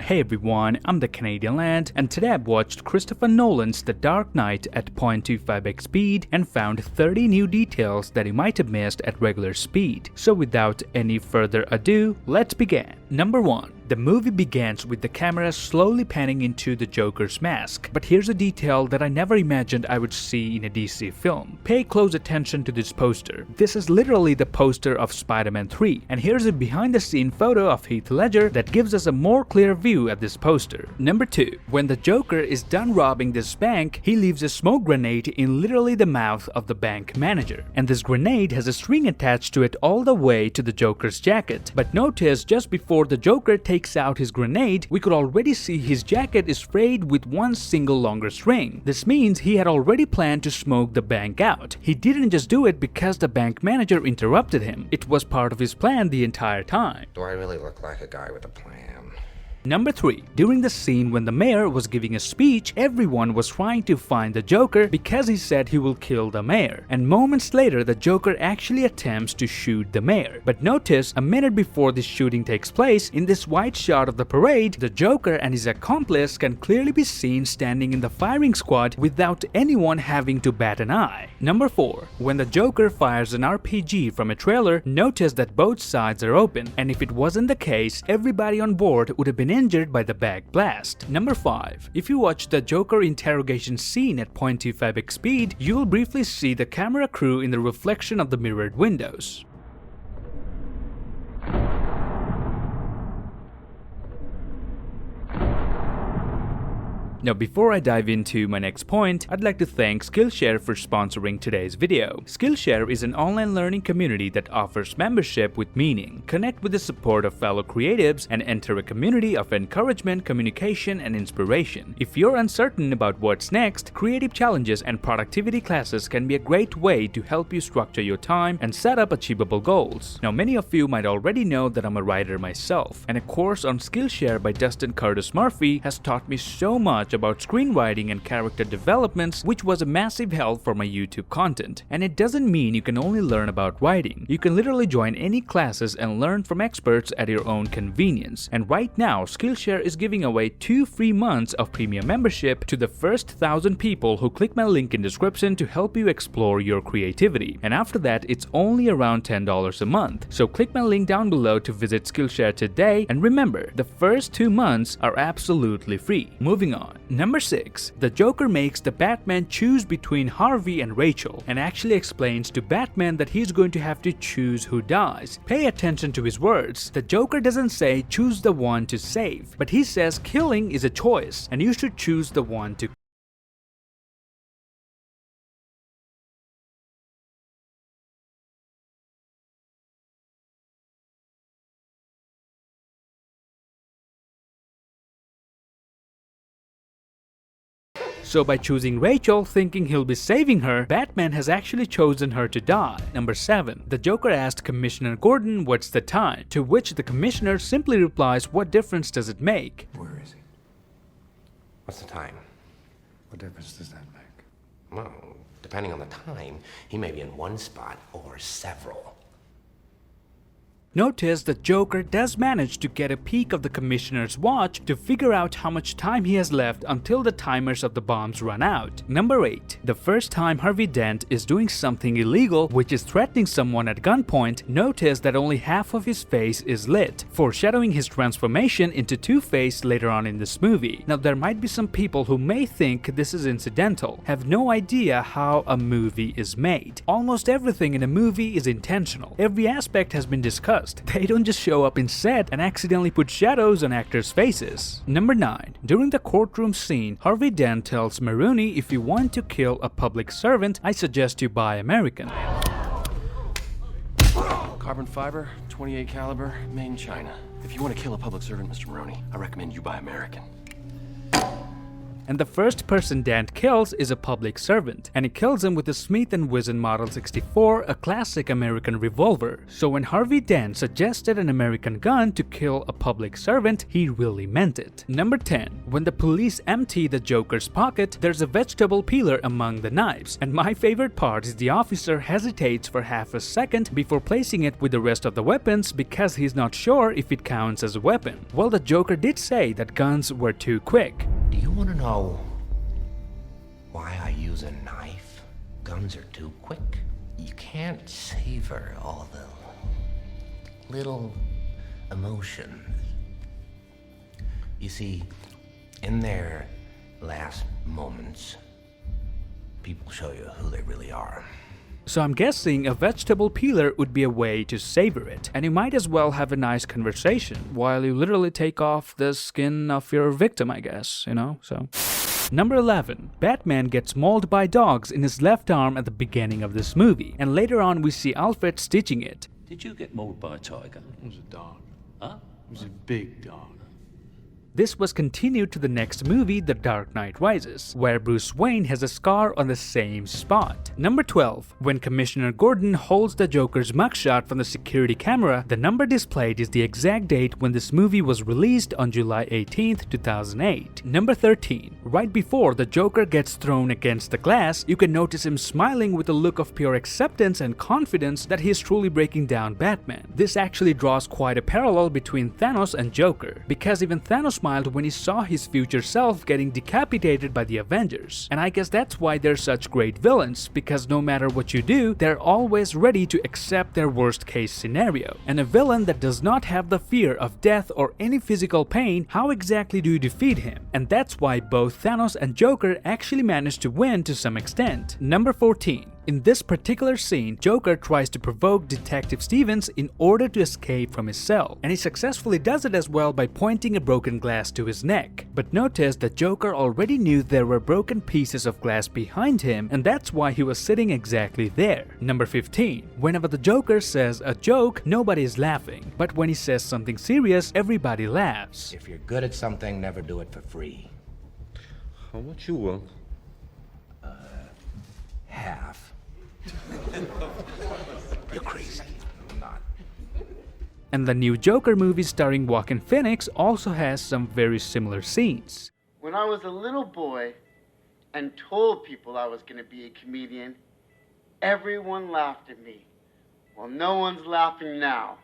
Hey everyone, I'm the Canadian Lad, and today I've watched Christopher Nolan's The Dark Knight at 0.25x speed and found 30 new details that you might have missed at regular speed. So without any further ado, let's begin. Number 1. The movie begins with the camera slowly panning into the Joker's mask, but here's a detail that I never imagined I would see in a DC film. Pay close attention to this poster. This is literally the poster of Spider-Man 3, and here's a behind-the-scene photo of Heath Ledger that gives us a more clear view at this poster. Number 2. When the Joker is done robbing this bank, he leaves a smoke grenade in literally the mouth of the bank manager, and this grenade has a string attached to it all the way to the Joker's jacket. But notice just before the Joker takes out his grenade, we could already see his jacket is frayed with one single longer string. This means he had already planned to smoke the bank out. He didn't just do it because the bank manager interrupted him. It was part of his plan the entire time. Do I really look like a guy with a plan? Number 3. During the scene when the mayor was giving a speech, everyone was trying to find the Joker because he said he will kill the mayor. And moments later, the Joker actually attempts to shoot the mayor. But notice, a minute before this shooting takes place, in this wide shot of the parade, the Joker and his accomplice can clearly be seen standing in the firing squad without anyone having to bat an eye. Number 4. When the Joker fires an RPG from a trailer, notice that both sides are open, and if it wasn't the case, everybody on board would have been injured by the back blast. Number 5. If you watch the Joker interrogation scene at 0.25x speed, you will briefly see the camera crew in the reflection of the mirrored windows. Now before I dive into my next point, I'd like to thank Skillshare for sponsoring today's video. Skillshare is an online learning community that offers membership with meaning. Connect with the support of fellow creatives and enter a community of encouragement, communication, and inspiration. If you're uncertain about what's next, creative challenges and productivity classes can be a great way to help you structure your time and set up achievable goals. Now many of you might already know that I'm a writer myself, and a course on Skillshare by Dustin Curtis Murphy has taught me so much about screenwriting and character developments, which was a massive help for my YouTube content. And it doesn't mean you can only learn about writing. You can literally join any classes and learn from experts at your own convenience. And right now, Skillshare is giving away 2 free months of premium membership to the first 1,000 people who click my link in description to help you explore your creativity. And after that, it's only around $10 a month. So click my link down below to visit Skillshare today, and remember, the first 2 months are absolutely free. Moving on. Number 6. The Joker makes the Batman choose between Harvey and Rachel, and actually explains to Batman that he's going to have to choose who dies. Pay attention to his words. The Joker doesn't say choose the one to save, but he says killing is a choice, and you should choose the one to So by choosing Rachel, thinking he'll be saving her, Batman has actually chosen her to die. Number 7. The Joker asked Commissioner Gordon what's the time, to which the Commissioner simply replies, what difference does it make? Where is he? What's the time? What difference does that make? Well, depending on the time, he may be in one spot or several. Notice the Joker does manage to get a peek of the Commissioner's watch to figure out how much time he has left until the timers of the bombs run out. Number 8. The first time Harvey Dent is doing something illegal, which is threatening someone at gunpoint, notice that only half of his face is lit, foreshadowing his transformation into Two-Face later on in this movie. Now there might be some people who may think this is incidental, have no idea how a movie is made. Almost everything in a movie is intentional. Every aspect has been discussed. They don't just show up in set and accidentally put shadows on actors' faces. Number 9. During the courtroom scene, Harvey Dent tells Maroni, if you want to kill a public servant, I suggest you buy American. Carbon fiber, 28 caliber, made in China. If you want to kill a public servant, Mr. Maroney, I recommend you buy American. And the first person Dent kills is a public servant, and he kills him with a Smith & Wesson Model 64, a classic American revolver. So when Harvey Dent suggested an American gun to kill a public servant, he really meant it. Number 10. When the police empty the Joker's pocket, there's a vegetable peeler among the knives, and my favorite part is the officer hesitates for half a second before placing it with the rest of the weapons because he's not sure if it counts as a weapon. Well, the Joker did say that guns were too quick. Do you want to know why I use a knife? Guns are too quick. You can't savor all the little emotions. You see, in their last moments, people show you who they really are. So I'm guessing a vegetable peeler would be a way to savor it, and you might as well have a nice conversation while you literally take off the skin of your victim, I guess, you know, so. Number 11. Batman gets mauled by dogs in his left arm at the beginning of this movie, and later on we see Alfred stitching it. Did you get mauled by a tiger? It was a dog. Huh? It was a big dog. This was continued to the next movie, The Dark Knight Rises, where Bruce Wayne has a scar on the same spot. Number 12. When Commissioner Gordon holds the Joker's mugshot from the security camera, the number displayed is the exact date when this movie was released on July 18th, 2008. Number 13. Right before the Joker gets thrown against the glass, you can notice him smiling with a look of pure acceptance and confidence that he is truly breaking down Batman. This actually draws quite a parallel between Thanos and Joker, because even Thanos smiled when he saw his future self getting decapitated by the Avengers. And I guess that's why they're such great villains, because no matter what you do, they're always ready to accept their worst case scenario. And a villain that does not have the fear of death or any physical pain, how exactly do you defeat him? And that's why both Thanos and Joker actually managed to win to some extent. Number 14. In this particular scene, Joker tries to provoke Detective Stevens in order to escape from his cell, and he successfully does it as well by pointing a broken glass to his neck. But notice that Joker already knew there were broken pieces of glass behind him, and that's why he was sitting exactly there. Number 15. Whenever the Joker says a joke, nobody is laughing, but when he says something serious, everybody laughs. If you're good at something, never do it for free. How much you want? Half. You're crazy. I'm not. And the new Joker movie starring Joaquin Phoenix also has some very similar scenes. When I was a little boy and told people I was going to be a comedian, everyone laughed at me. Well, no one's laughing now.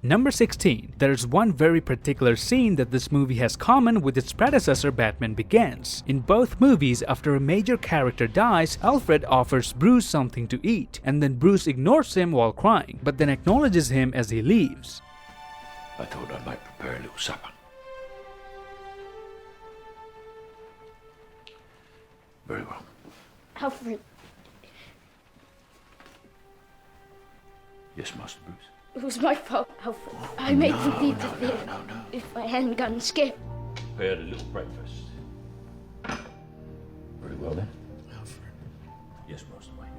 Number 16. There's one very particular scene that this movie has common with its predecessor Batman Begins. In both movies, after a major character dies, Alfred offers Bruce something to eat, and then Bruce ignores him while crying, but then acknowledges him as he leaves. I thought I might prepare a little supper. Very well. Alfred, Yes, Master Bruce. it was my fault, Alfred. I made you leave the theater. No. If I hadn't gotten scared. Prepared a little breakfast. Very well then. Alfred. Yes, Master Wayne.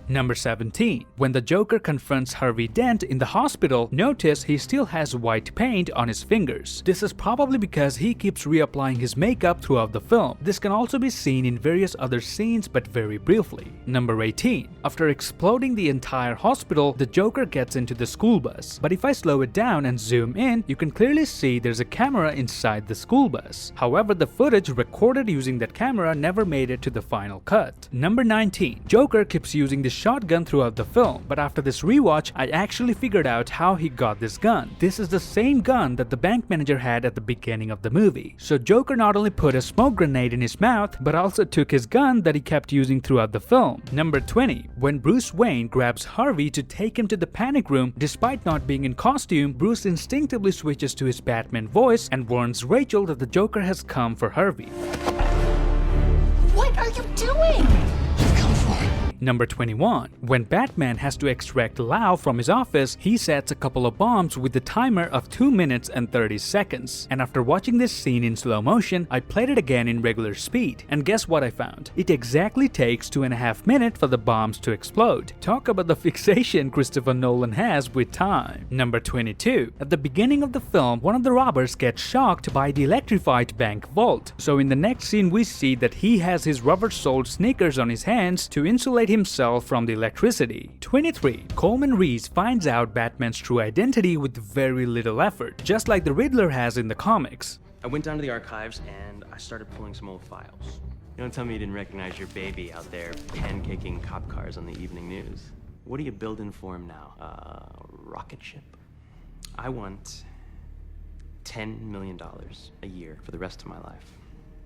Number 17. When the Joker confronts Harvey Dent in the hospital, notice he still has white paint on his fingers. This is probably because he keeps reapplying his makeup throughout the film. This can also be seen in various other scenes, but very briefly. Number 18. After exploding the entire hospital, the Joker gets into the school bus. But if I slow it down and zoom in, you can clearly see there's a camera inside the school bus. However, the footage recorded using that camera never made it to the final cut. Number 19. Joker keeps using the shotgun throughout the film, but after this rewatch, I actually figured out how he got this gun. This is the same gun that the bank manager had at the beginning of the movie. So Joker not only put a smoke grenade in his mouth, but also took his gun that he kept using throughout the film. Number 20. When Bruce Wayne grabs Harvey to take him to the panic room, despite not being in costume, Bruce instinctively switches to his Batman voice and warns Rachel that the Joker has come for Harvey. What are you doing? You've come for it. Number 21. When Batman has to extract Lau from his office, he sets a couple of bombs with the timer of 2 minutes and 30 seconds. And after watching this scene in slow motion, I played it again in regular speed. And guess what I found? It exactly takes 2.5 minutes for the bombs to explode. Talk about the fixation Christopher Nolan has with time. Number 22. At the beginning of the film, one of the robbers gets shocked by the electrified bank vault. So in the next scene we see that he has his rubber-soled sneakers on his hands to insulate himself from the electricity. 23. Coleman Reese finds out Batman's true identity with very little effort, just like the Riddler has in the comics. I went down to the archives and I started pulling some old files. Don't tell me you didn't recognize your baby out there pancaking cop cars on the evening news. What are you building for him now? Rocket ship? I want $10 million a year for the rest of my life.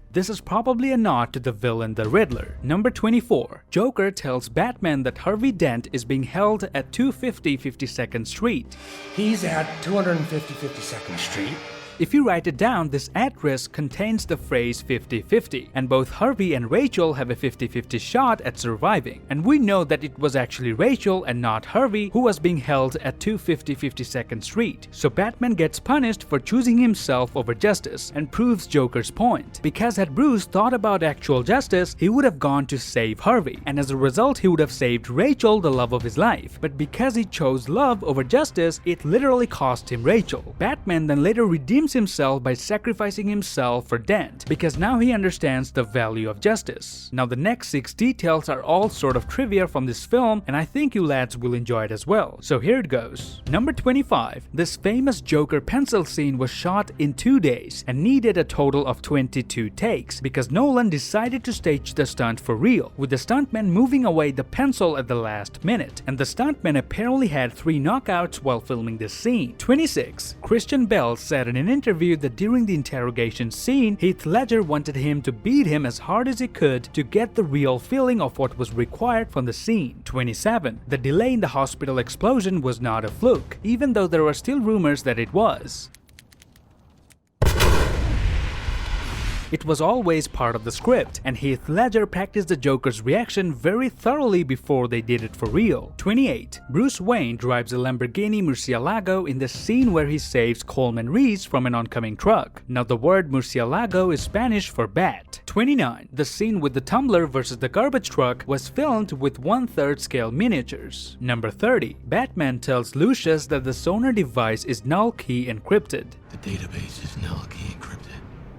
This is probably a nod to the villain the Riddler. Number 24. Joker tells Batman that Harvey Dent is being held at 250 52nd Street. He's at 250 52nd Street. If you write it down, this address contains the phrase 50-50, and both Harvey and Rachel have a 50-50 shot at surviving. And we know that it was actually Rachel and not Harvey who was being held at 250 52nd Street. So Batman gets punished for choosing himself over justice and proves Joker's point. Because had Bruce thought about actual justice, he would have gone to save Harvey, and as a result he would have saved Rachel, the love of his life. But because he chose love over justice, it literally cost him Rachel. Batman then later redeems himself by sacrificing himself for Dent, because now he understands the value of justice. Now the next 6 details are all sort of trivia from this film, and I think you lads will enjoy it as well. So here it goes. Number 25. This famous Joker pencil scene was shot in 2 days and needed a total of 22 takes, because Nolan decided to stage the stunt for real, with the stuntman moving away the pencil at the last minute, and the stuntman apparently had 3 knockouts while filming this scene. 26. Christian Bale said in an interview that during the interrogation scene, Heath Ledger wanted him to beat him as hard as he could to get the real feeling of what was required from the scene. 27. The delay in the hospital explosion was not a fluke, even though there were still rumors that it was. It was always part of the script, and Heath Ledger practiced the Joker's reaction very thoroughly before they did it for real. 28. Bruce Wayne drives a Lamborghini Murcielago in the scene where he saves Coleman Reese from an oncoming truck. Now the word Murcielago is Spanish for bat. 29. The scene with the tumbler versus the garbage truck was filmed with 1/3 scale miniatures. Number 30. Batman tells Lucius that the sonar device is null key encrypted. The database is null key encrypted.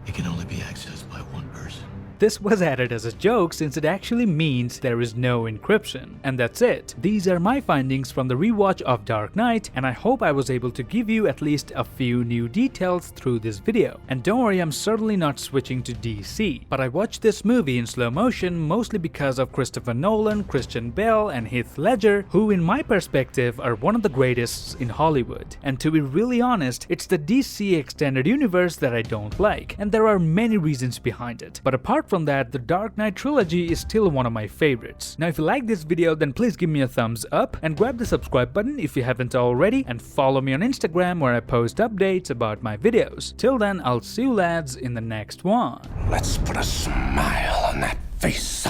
It can only be accessed by one person. This was added as a joke since it actually means there is no encryption. And that's it. These are my findings from the rewatch of Dark Knight, and I hope I was able to give you at least a few new details through this video. And don't worry, I'm certainly not switching to DC, but I watched this movie in slow motion mostly because of Christopher Nolan, Christian Bale, and Heath Ledger, who in my perspective are one of the greatest in Hollywood. And to be really honest, it's the DC extended universe that I don't like, and there are many reasons behind it. But apart from that, the Dark Knight trilogy is still one of my favorites. Now if you like this video, then please give me a thumbs up and grab the subscribe button if you haven't already, and follow me on Instagram where I post updates about my videos. Till then, I'll see you lads in the next one. Let's put a smile on that face.